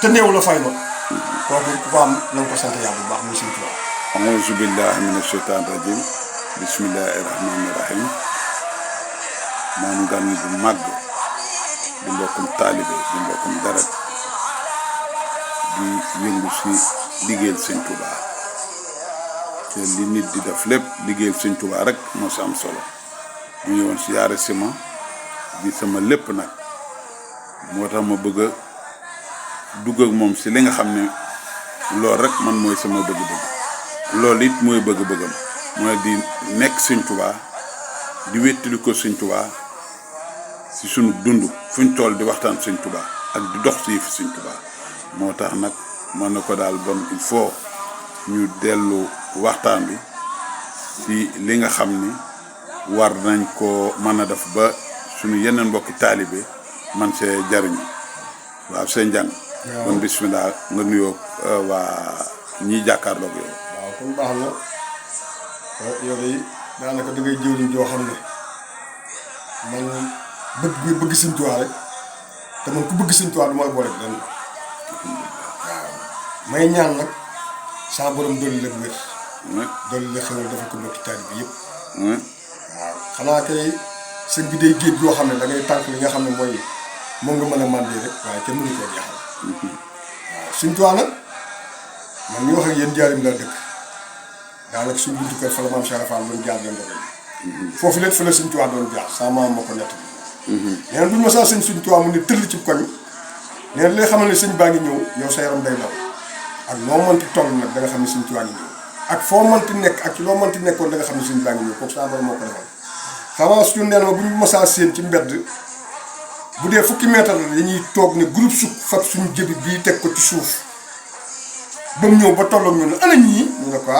te néew la fay ma kooku ku ko am na nga ko sant yàlla bu baax muy Sëñ Tuubaa. auzu billahi mina shaytaani rajim bismillahi rahmaani rahim moom gan bu màgg di mbokkum taalibe di mbokkum deret di yëngu si liggéeyal Sëñ Tuubaa te li nit di def lépp liggéeyal Sëñ Tuubaa rek moo si am solo mu ñëwoon si yaare si ma di sama lépp nag moo tax ma bëgg a dugg ak moom si li nga xam ne loolu rek man mooy sama bëgg-bëgg loolu it mooy bëgg-bëggam mooy di nekk Sëñ Tuubaa di wéttali ko Sëñ Tuubaa si sunu dund fuñ toll di waxtaan Sëñ Tuubaa ak di dox si yëfi Sëñ Tuubaa moo tax nag mën na ko daal bon il faut ñu dellu waxtaan bi si li nga xam ni war nañ ko mën a def ba sunu yeneen mbokki taalibe man see jariñu waaw seen njàng kon bismillah nga nuyoo waa ñiy jàkkaarloog yow. waaw kon baax na yow de daanaka da ngay jëwriñ joo xam ne man bëgg Sëñ Tuubaa rek te man ku bëgg Sëñ Tuubaa du ma boole ak lenn waaw may ñaan nag saa borom dolli la wér. dolli la xewal dafa ko mbokki taalibe bi yëpp. waaw xanaa kay sëñ bi day géej yoo xam ne da ngay tànk li nga xam ne mooy moom nga mën a màndee rek waaye kenn mënu koo jeexal. waaw Sëñ Tuubaa nag man mi wax ak yéen Njaaréem laa dëkk daanaka suñu buntu kër fa la maam Cheikh Fall doon jaar leen doon foofu lépp fa la Sëñ Tuubaa doon jaar sama maam moo ko nett bi. nee na buñ ma saa Sëñ Tuubaa mu ne tëll ci koñ nee na li nga xamal ne sëñ baa ngi ñëw yow sa yaram day daw ak noo mënti toll nag da nga xam ne Sëñ Tuubaa ngi ñëw ak foo mënti nekk ak ci loo mënti nekkoon da nga xam ne sëñ baa ngi ñëw kooku saa borom moo ko defal. xamaa suñu nee na bu ñu ma saa séen ci mbedd bu dee fukki mètre la dañuy toog ne groupe suk fab suñu jëbi bii teg ko ci suuf ba mu ñëw ba tolloog ñu ne ana ñii ñu ne ko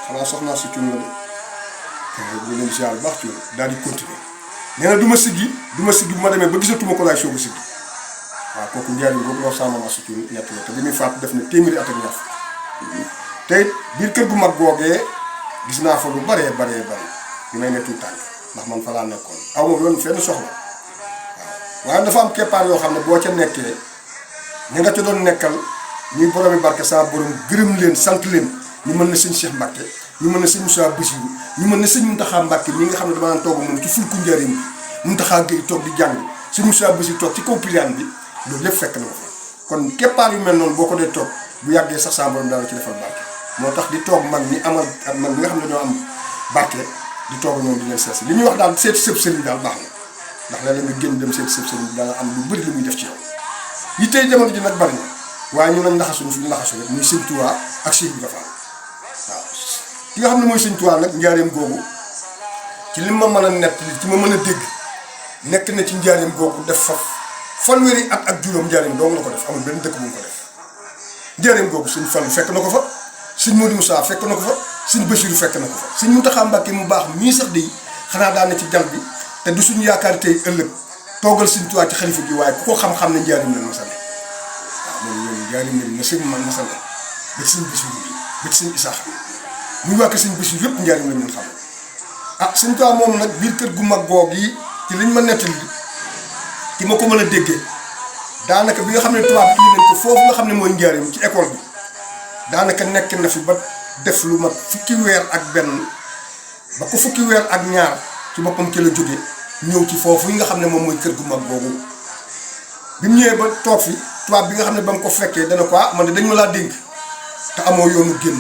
xanaa soxnaa si cun la de ñu leen si yàlla baax ci daal di continuer nee na du ma siggi bu ma demee ba gisatuma ko laay soog a siggi waaw kooku Njaaréem boobu loo sama si cun ñett la te bi muy faatu def na téeméeri at ak ñaar te biir kër gu mag googee gis naa fa lu baree bari ñu may nettu tànk ndax man fa laa nekkoon aw ma yoon fenn soxla waaw waaye dafa am keppaar yoo xam ne boo ca nekkee ñi nga ca doon nekkal ñuy boromi barke saa borom gërëm leen sant leen ñu mën na sëñ Cheikh Mbacke ñu mën na sëñ Moussa Bassirou ñu mën na sëñ Mountakha Mbacke ñi nga xam ne dama naan toog moom ci fulku Njaaréem bi Mountakha Gueye toog di jàng sëñ Moussa Bassirou toog ci kaw piliyaan bi loolu lépp fekk na ko fa kon keppaar yu mel noonu boo ko dee toog bu yàggee sax saa borom daal ci defal barke moo tax di toog mag ñi amal ak mag ñi nga xam ne ñoo am barke di toog ñoom di leen seet li ñuy wax daal seeti sëb sëriñ daal baax na ndax léeg-léeg nga génn dem seeti sëb sëriñ bi danga am lu bëri li muy def ci yow yi tey jamono ji nag bari na waaye ñu nag laxasuñu fi ñu laxasu rek muy Sëñ Tuubaa ak Cheikh Ibra Fall waaw ki nga xam ne mooy Sëñ Tuubaa nag Njaaréem googu ci li ma mën a nett li ci ma mën a dégg nekk na ci Njaaréem googu def fa fanweeri at ak juróom Njaaréem dong la ko def amul benn dëkk bu mu ko def Njaaréem googu Sëñ Fallu fekk na ko fa Sëñ Modou Moussa fekk na ko fa Sëñ Bassirou fekk na ko fa Sëñ Mountakha Mbacké mu baax mii sax de xanaa daan na ci jal bi te du suñu yaakaar tey ëllëg toogal Sëñ Tuubaa ci xalifa gi waaye ku ko xam-xam ne Njaaréem lañ masal waaw moom ñoom Njaaréem lañ na sëñ man masal ba ci Sëñ Bassirou bi ba ci Sëñ Isaaxa muy waa kër Sëñ Bassirou yëpp Njaaréem lañ leen xam Sëñ Tuubaa moom nag biir kër gu mag goog yi ci liñ ma nettali ci ma ko mën a déggee daanaka bi nga xam ne tubaab bi indi nañ ko foofu nga xam ne mooy Njaaréem ci école bi daanaka nekk na fi ba def lu mat fukki weer ak benn ba ko fukki weer ak ñaar ci boppam ci la jóge ñëw ci foofu yi nga xam ne moom mooy kër gu mag boobu bi mu ñëwee ba toog fi tubaab bi nga xam ne ba mu ko fekkee dana ko man de dañ ma laa dénk te amoo yoonu génn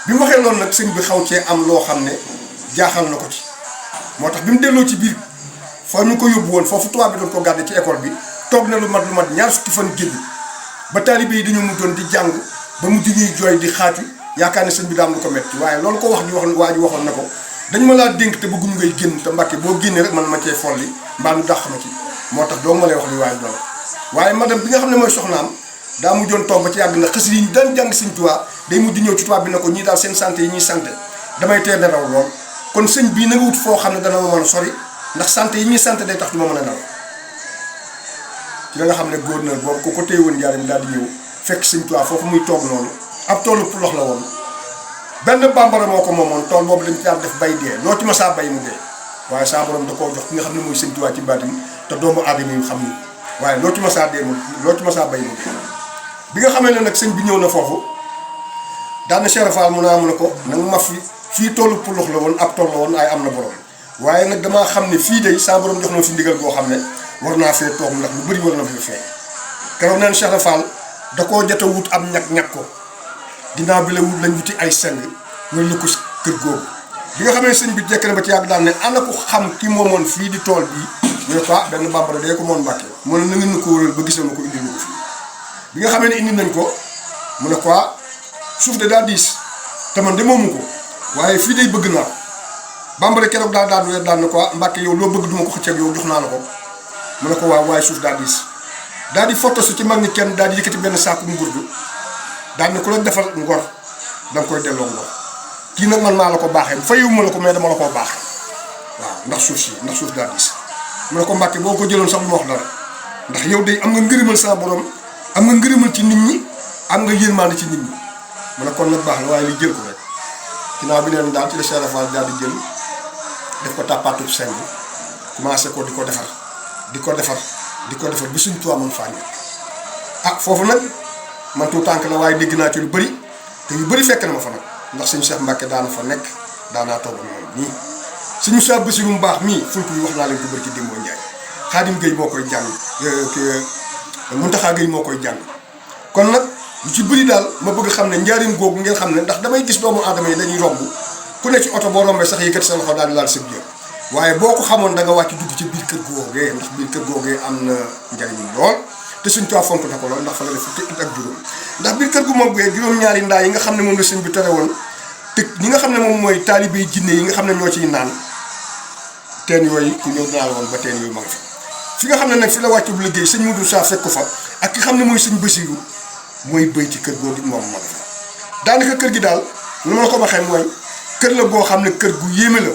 bi mu waxee loolu nag sëñ bi xaw cee am loo xam ne jaaxal na ko ci moo tax bi mu delloo ci biir fa ñu ko yóbbu woon foofu tubaab bi doon ko gàdde ci école bi toog na lu mat ñaar fukki fan génn ba taalibe yi dañu mujjoon di jàng ba mujj ñuy jooy di xaatu yaakaar ne sëñ bi daam lu ko metti waaye loolu ko wax waa ji waxoon na ko dañ ma laa dénk te bëgguñu ngay génn te Mbàkke boo génnee rek man ma cee folli mbaa nu dàq ma ci moo tax doo ma lay wax li waaye doon waaye madame bi nga xam ne mooy soxnaam daa mujjoon toog ba ci yàgg na xës yi ñu daan jàng Sëñ Tuubaa day mujj ñëw ci tubaab bi na ko ñii daal seen santé yi ñuy santé damay teel nelaw lool kon sëñ bii na nga wut foo xam ne dana ma mën a sori ndax santé yi ñuy santé day tax du ma mën a nelaw ci la nga xam ne gouverneur boobu ko téye woon Njaaréem daal di ñëw fekk Sëñ Tuubaa foofu muy toog noonu ab toolu pulox la woon benn bambara moo ko moomoon tool boobu dañ ci daan def bay dee loo ci ma saa bay mu dee waaye saa borom da koo jox ki nga xam ne mooy Sëñ Tuubaa ci baatin te doomu aadama yi xam ni waaye loo ci masaa dee mu loo ci masaa bay mu dee bi nga xamee ne nag sëñ bi ñëw na foofu daan na Cheikh Fall mu ne ko nag ma fii tollu pulux la woon ab tool la woon ay am na borom waaye nag damaa xam ne fii de saa borom jox na fi ndigal goo xam ne war naa fee toog ndax lu bëri war na fi feeñ keroog neen Cheikh Fall da koo jot a wut am ñag ko ginnaaw bi la wut lañ wuti ay seng ñooñu la ko kër googu bi nga xam ne sëñ bi jekk na ba ci yàgg daal ne ana ko xam ki moomoon fii di tool bii ñu ne ko benn bambara dee ko moon Mbàkke mu ne na ngeen ko wëral ba gisee ma ko indi ko fii bi nga xamee ne indi nañ ko mu ne ko suuf de daa diis te man de moomu ko waaye fii day bëgg naa ko bambara keroog daal weer daal ne ko Mbàkke yow loo bëgg duma ko xëcceeg yow jox naa la ko mu ne ko waaye suuf daa diis daal di foto su ci mag ñi kenn daal di yëkkati benn saaku ngurdu daal ne ku la defal ngor danga koy delloo ngor kii nag man maa la ko baaxee fayuma la ko mais dama la koo baaxee waaw ndax suuf daa diis mu ne ko Mbàkke boo ko jëloon sax du ma wax dara ndax yow de am nga ngërëmal sa borom am nga ngërëmal ci nit ñi am nga yërmande ci nit ñi mu ne kon nag baax na waaye li jël ko rek ginnaaw bi neen daal ci la Cheikh Fall daal di jël def ko tàppaatu seng bi commencé ko di ko defar ba suñ tuwaa man fàññ foofu nag man tout tànk la waaye dégg naa ci lu bëri te yu bëri fekk na ma fa nag ndax suñu Cheikh Mbacke daana fa nekk daanaa toog ak moom nii suñu Cheikh Bassirou mu baax mii fulku yi wax naa leen ko bëri ci Demba Ndiaye Xaadim Gueye moo koy jàng Muntaxa Gueye moo koy jàng kon nag lu ci bëri daal ma bëgg xam ne njaarim googu ngeen xam ne ndax damay gis doomu aadama yi dañuy romb ku ne ci oto boo rombee sax yëkkati sa loxo daal di laal sa biir waaye boo ko xamoon da nga wàcc dugg ci biir kër googee ndax biir kër googee am na njariñ lool te suñ tuwaa fonk na ko lool ndax fa la def fukki at ak juróom ndax biir kër gu mag bee juróom-ñaari ndaa yi nga xam ne moom la sëñ bi tere woon te ñi nga xam ne moom mooy taalibe jinne yi nga xam ne ñoo ciy naan teen yooyu ku ñëw dinaa la woon ba teen yooyu ma nga fi nga xam ne nag fi la wàccu bu liggéey sëñ Modou Sa fekk ko fa ak ki xam ne mooy sëñ Bassirou mooy bëy ci kër googu moom ma nga fa daanaka kër gi daal lu ma la ko waxee mooy kër la boo xam ne kër gu yéeme la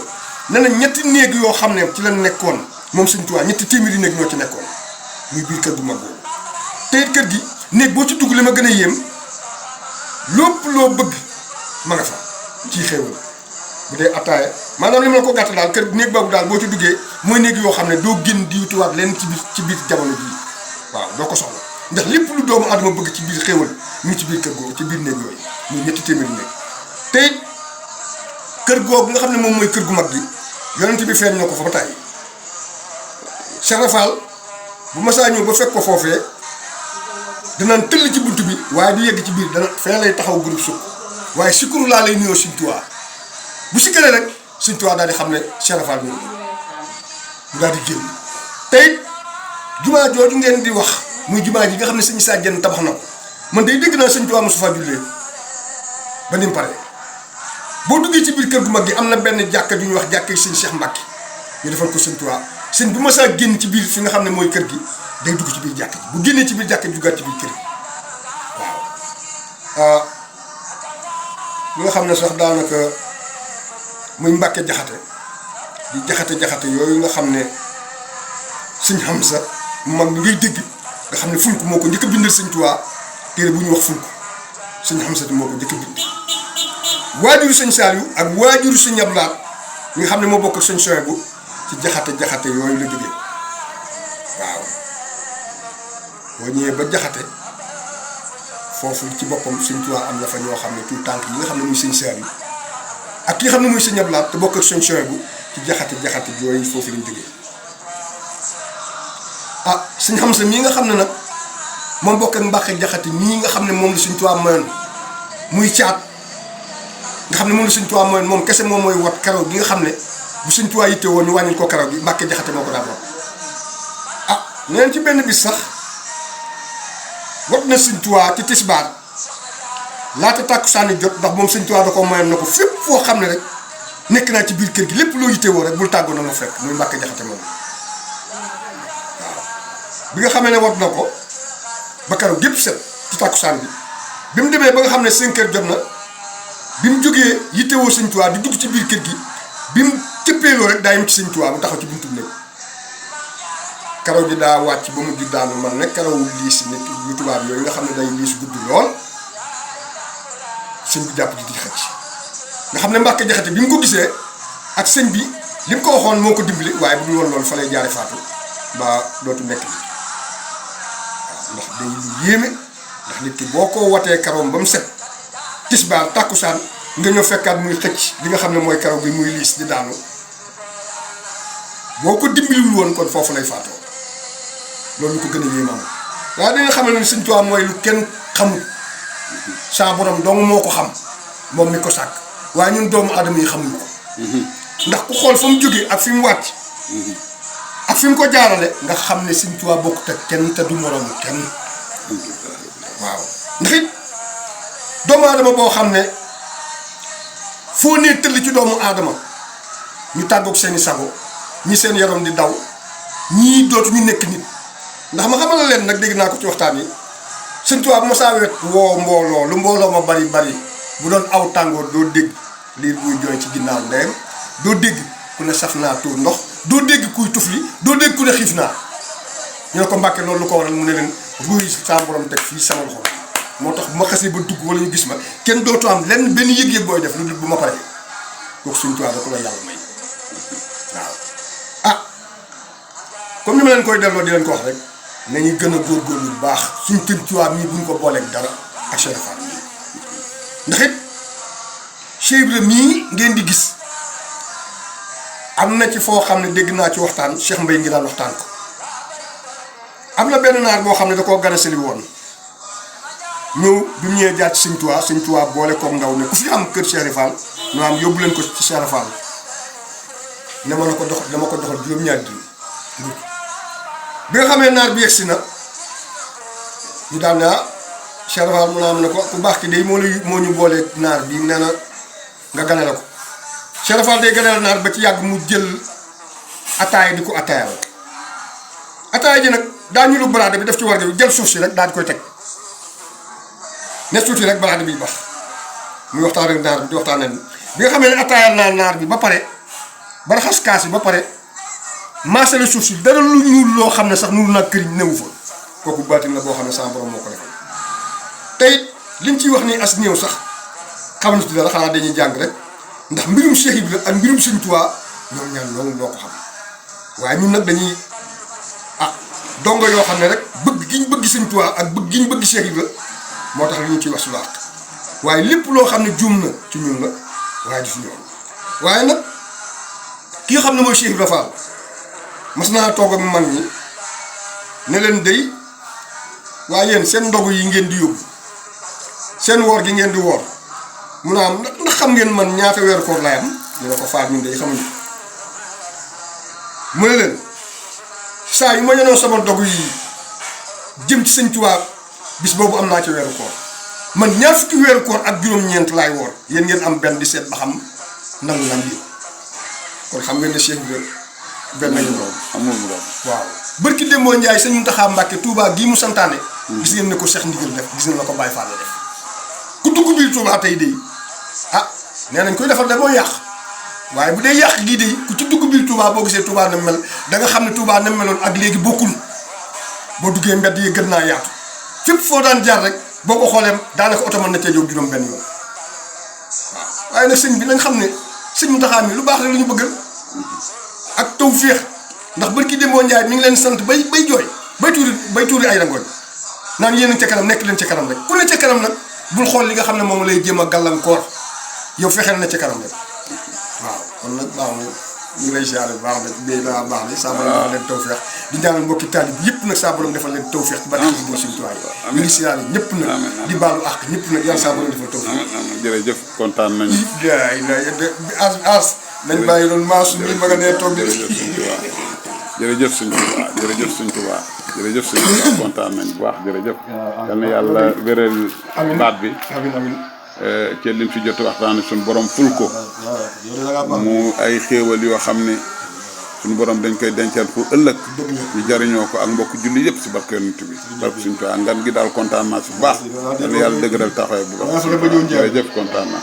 nee na ñetti néeg yoo xam ne ci la nekkoon moom sëñ Tuubaa ñetti téeméeri néeg ñoo ci nekkoon muy biir kër gu mag boobu te it kër gi néeg boo ci dugg li ma gën a yéem lépp loo bëgg ma nga fa ciy xéewal bu dee attaaya maanaam li ma la ko gàtt daal kër néeg boobu daal boo ci duggee mooy néeg yoo xam ne doo génn di wutiwaat leen ci biir jamono bii waaw doo ko soxla ndax lépp lu doomu adama bëgg ci biir xéewal mu ngi ci biir kër googu ci biir néeg yooyu muy ñetti téeméeri néeg te it kër googu nga xam ne moom mooy kër gu mag gi yonent bi feeñ na ko fa ba tàyyi Cheikh Fall bu masaa ñëw ba fekk ko foofee danaan tëll ci bunt bi waaye du yegg ci biir dana fee lay taxaw groupe sukk waaye sikkuru laa lay nuyoo Sëñ Tuubaa bu sikkalee rek Sëñ Tuubaa daal di xam ne Cheikh Fall ñëw mu daal di génn te it jumaa jooju ngeen di wax muy jumaa ji nga xam ne sëñ Issa Diène tabax na ko man day dégg naa Sëñ Tuubaa mosu faa jullee ba ni mu paree boo duggee ci biir kër gu mag gi am na benn jàkka ju ñuy wax jàkka yi sëñ Cheikh Mbacke ñu defal ko Sëñ Tuubaa sëñ bu ma saa génn ci biir fi nga xam ne mooy kër gi day dugg ci biir jàkk ji bu génnee ci biir jàkk ji duggaat ci biir kër gi waaw li nga xam ne sax daanaka muy Mbàkke jaxate di jaxate yooyu nga xam ne sëñ Hamza mu mag mi ngay dégg nga xam ne Fulku moo ko njëkk a bindal Sëñ Tuubaa téere bu ñuy wax Fulku sëñ Hamza moo ko njëkk a bind waajuru sëñ Saliou ak waajuru sëñ Ablaat mi nga xam ne moo bokk sëñ Sohaybu ci jaxate yooyu la jógee waaw boo ñëwee ba jaxate foofu ci boppam sëñ Tuubaa am na fa ñoo xam ne tout tànk yi nga xam ne muy sëñ Saliou ak ki nga xam ne muy sëñ Ablaat te bokk sëñ Sohaybu ci jaxate yooyu foofu lañ jógee sëñ Hamza mii nga xam ne nag moom bokk ak Mbàkke jaxate mii nga xam ne moom la sëñ Tuubaa mayoon muy caat nga xam ne moom la sëñ Tuubaa mayoon moom kese moom mooy wat karaw gi nga xam ne bu sëñ Tuubaa yitte woon ñu wàññil ko karaw gi Mbàkke jaxate moo ko daan wat neen ci benn bis sax wat na sëñ Tuubaa ci tisbaar laata tàkkusaani jot ndax moom sëñ Tuubaa da ko mayoon na ko fépp foo xam ne rek nekk naa ci biir kër gi lépp loo yitte woo rek bul tàggoo na ma fekk muy Mbàkke jaxate moom bi nga xamee ne wat na ko ba karaw gépp set ci tàkkusaan bi mu demee ba nga xam ne 5 heures jot na bi mu jógee yittewoo sëñ Tuubaa di dugg ci biir kër gi bi mu cëppeeloo rek daa yem ci sëñ Tuubaa mu taxaw ci buntu néeg karaw gi daa wàcc ba mujj daanu man nag karawu liis nit yu tubaab yooyu nga xam ne day liis gudd lool sëñ bi jàpp ji di xëcc nga xam ne Mbàkke jaxate bi mu ko gisee ak sëñ bi li mu ko waxoon moo ko dimbali waaye bu dul woon loolu fa lay jaare faatu ba dootu nekk bi ndax day lu yéeme ndax nit ki boo ko watee karoom ba mu set tisbaar tàkkusaan nga ñëw fekkaat muy xëcc li nga xam ne mooy karaw bi muy liis di daanu boo ko dimbaliwul woon kon foofu lay faatoo loolu lu ko gën a yéeme am waaye dañu xamal ne Sëñ Tuubaa mooy lu kenn xamul saa borom dong moo ko xam moom mi ko sàkk waaye ñun doomu aadama yi xamuñu ko ndax ku xool fa mu jógee ak fi mu wàcc ak fi mu ko jaarale nga xam ne Sëñ Tuubaa bokkut ak kenn te du moroomu kenn waaw ndax it doomu aadama boo xam ne foo nee tëll ci doomu aadama ñu tàggoog seeni sago ñi seen yaram di daw ñii dootu ñu nekk nit ndax ma xamal leen nag dégg naa ko ci waxtaan yi Sëñ Tuubaa bu ma saa wet woo mbooloo lu mbooloo ma bari bu doon aw tàngoor doo dégg liir buy jooy ci ginnaaw ndeyam doo dégg ku ne saf naa tuur ndox doo dégg kuy tufli doo dégg ku ne xiif naa ñu ne ko Mbàkke loolu lu ko waral mu ne leen ruuy saa borom teg fii sama loxo moo tax bu ma xasee ba dugg wala ñu gis ma kenn dootu am lenn benn yëg-yëg booy def lu dul bu ma paree kooku Sëñ Tuubaa da ko la yàlla may waaw ah comme ni ma leen koy delloo di leen ko wax rek nañuy gën a góorgóorlu bu baax suñ Sëñ Tuubaa mii buñ ko booleeg dara ak Cheikh Fall mii ndax it Cheikh Ibra mii ngeen di gis am na ci foo xam ne dégg naa ci waxtaan Cheikh Mbaye ngi daan waxtaan ko am na benn naar boo xam ne da koo ganaseli woon ñëw bi mu ñëwee jaar ci Sëñ Tuubaa boole koog ndaw ne ku fi am kër Cheikh Fall ñu am yóbbu leen ko ci Cheikh Fall ne ma la ko dox dama ko doxal juróom-ñaari dërëm bi nga xamee naar bi yegsi na ñu daal ne ah Cheikh Fall mu naam ne ko ku baax ki day moo ñu boole naar bi nee na nga ganale ko Cheikh Fall day ganale naar ba ci yàgg mu jël ataaya di ko ataayal ataaya ji nag daa ñu lu baraade bi def ci warga bi jël suuf si rek daal di koy teg ne tuuti rek baraade bi bax muy waxtaan ak naar bi di waxtaan ak bi nga xamee ne ataayal naa naar bi ba pare ba raxas kaas yi ba pare maasale suuf si dara lu ñuul loo xam ne sax nuru naa këriñ newu fa kooku baatin la boo xam ne sama borom moo ko defal tey liñ ciy wax ni as néew sax xamuñu ci dara xanaa dañuy jàng rek ndax mbirum Cheikh Ibra ak mbirum Sëñ Tuubaa ñoom ñaan loolu ñoo ko xam waaye ñun nag dañuy dongo yoo xam ne rek bëgg gi ñu bëgg Sëñ Tuubaa ak bëgg gi ñu bëgg Cheikh Ibra moo tax li ñu ciy wax su la waaye lépp loo xam ne juum na ci ñun la waaye du si ñoom waaye nag ki nga xam ne mooy Cheikh Ibra Fall mas naa toog ak man ñi ne leen day waaye yéen seen ndogu yi ngeen di yóbbu seen woor gi ngeen di woor mu naa am ndax xam ngeen man ñaata weeru koor lay am ñu ne ko Fall ñun day xamuñu mu ne leen saa yu ma ñënoon sama ndogu yi jëm ci Sëñ Tuubaa bis boobu am naa ci weeru koor man ñaar fukki weeru koor ak juróom-ñeent laay woor yéen ngeen am benn di seet ba xam nangu lan bi kon xam ngeen ne Cheikh Ibra benn nañu doon amul mu doon waaw barki Demba Ndiaye Sëñ Muntaxa Mbàkke Touba gii mu santaane gis ngeen ne ko Cheikh Ndigal def gis ngeen la ko Baye Fall def ku dugg biir Touba tey de nee nañ koy defar da boo yàq waaye bu dee yàq gii de ku ci dugg biir Touba boo gisee Touba na mel da nga xam ne Touba na meloon ak léegi bokkul boo duggee mbedd yi gën naa yaatu fépp foo daan jaar rek boo ko xoolee daanaka oto mën na cee jóg juróom benn yoon waaw waaye nag sëñ bi nañ xam ne Sëñ Muntaxa mi lu baax rek lu ñu bëggal ak taw féex ndax barki Demba Ndiaye mi ngi leen sant bay jooy bay tuuri ay rangoñ naan yéen a ca kanam nekk leen ca kanam rek ku ne ca kanam nag bul xool li nga xam ne moom lay jéem a gàllankoor yow fexeel na ca kanam rek waaw kon nag baax na ñu ngi lay ziare bu baax nag béy la baax na saa borom defal leen taw féex di ñaanal mbokki taalib yëpp nag saa borom defal leen taw féex ci barke bi Sëñ Tuubaa ñu ngi ziare ñëpp nag di baalu àq ñëpp nag yàlla saa borom defal taw féex jërëjëf kontaan nañu as nañ bàyyi loolu maasu mi ma nga nee toog jërëjëf Sëñ Tuubaa jërëjëf Sëñ Tuubaa jërëjëf Sëñ Tuubaa kontaan nañ bu baax jërëjëf yal na yàlla wéral baat bi ci lim fi jot waxtaan suñu borom ful ko mu ay xéewal yoo xam ne suñu borom dañ koy dencal pour ëllëg ñu jariñoo ko ak mbokk julli yëpp si barke Yonent bi barke Sëñ Tuubaa ngan gi daal kontaan naa si bu baax yal na yàlla dëgëral taxawaay bu baax jërëjëf kontaan naa